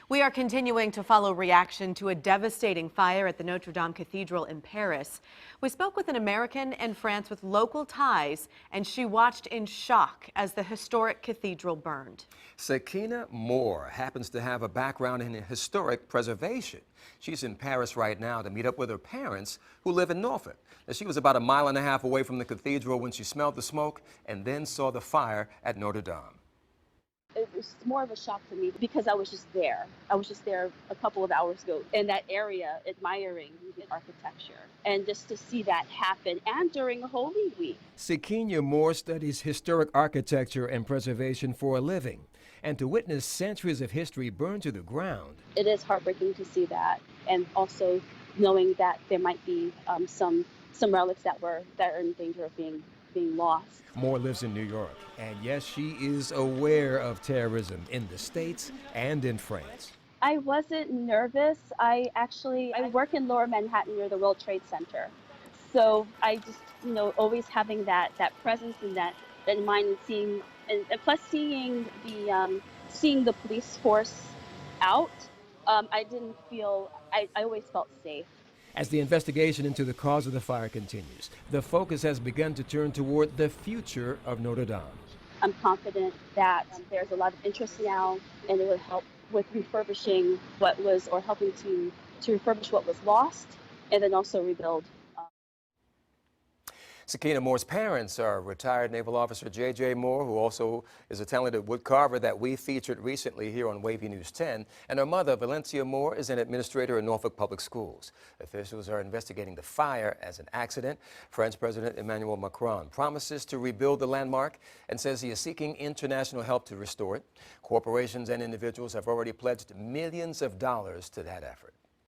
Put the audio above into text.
We are continuing to follow reaction to a devastating fire at the Notre Dame Cathedral in Paris. We spoke with an American in France with local ties, and she watched in shock as the historic cathedral burned. Cequyna Moore happens to have a background in historic preservation. She's in Paris right now to meet up with her parents who live in Norfolk. Now, she was about a mile and a half away from the cathedral when she smelled the smoke and then saw the fire at Notre Dame. It was more of a shock to me because I was just there. I was just there a couple of hours ago in that area admiring the architecture. And just to see that happen and during Holy Week. Cequyna Moore studies historic architecture and preservation for a living. And to witness centuries of history burned to the ground. It is heartbreaking to see that, and also knowing that there might be some relics that are in danger of being lost. Moore lives in New York, and yes, she is aware of terrorism in the States and in France. I wasn't nervous. I work in Lower Manhattan near the World Trade Center. So I just, always having that presence and that in mind, and seeing, and plus seeing the police force out, I always felt safe. As the investigation into the cause of the fire continues, the focus has begun to turn toward the future of Notre Dame. I'm confident that there's a lot of interest now, and it will help with refurbishing helping to refurbish what was lost, and then also rebuild. Cequyna Moore's parents are retired Naval Officer J.J. Moore, who also is a talented wood carver that we featured recently here on Wavy News 10, and her mother, Valencia Moore, is an administrator in Norfolk Public Schools. Officials are investigating the fire as an accident. French President Emmanuel Macron promises to rebuild the landmark and says he is seeking international help to restore it. Corporations and individuals have already pledged millions of dollars to that effort.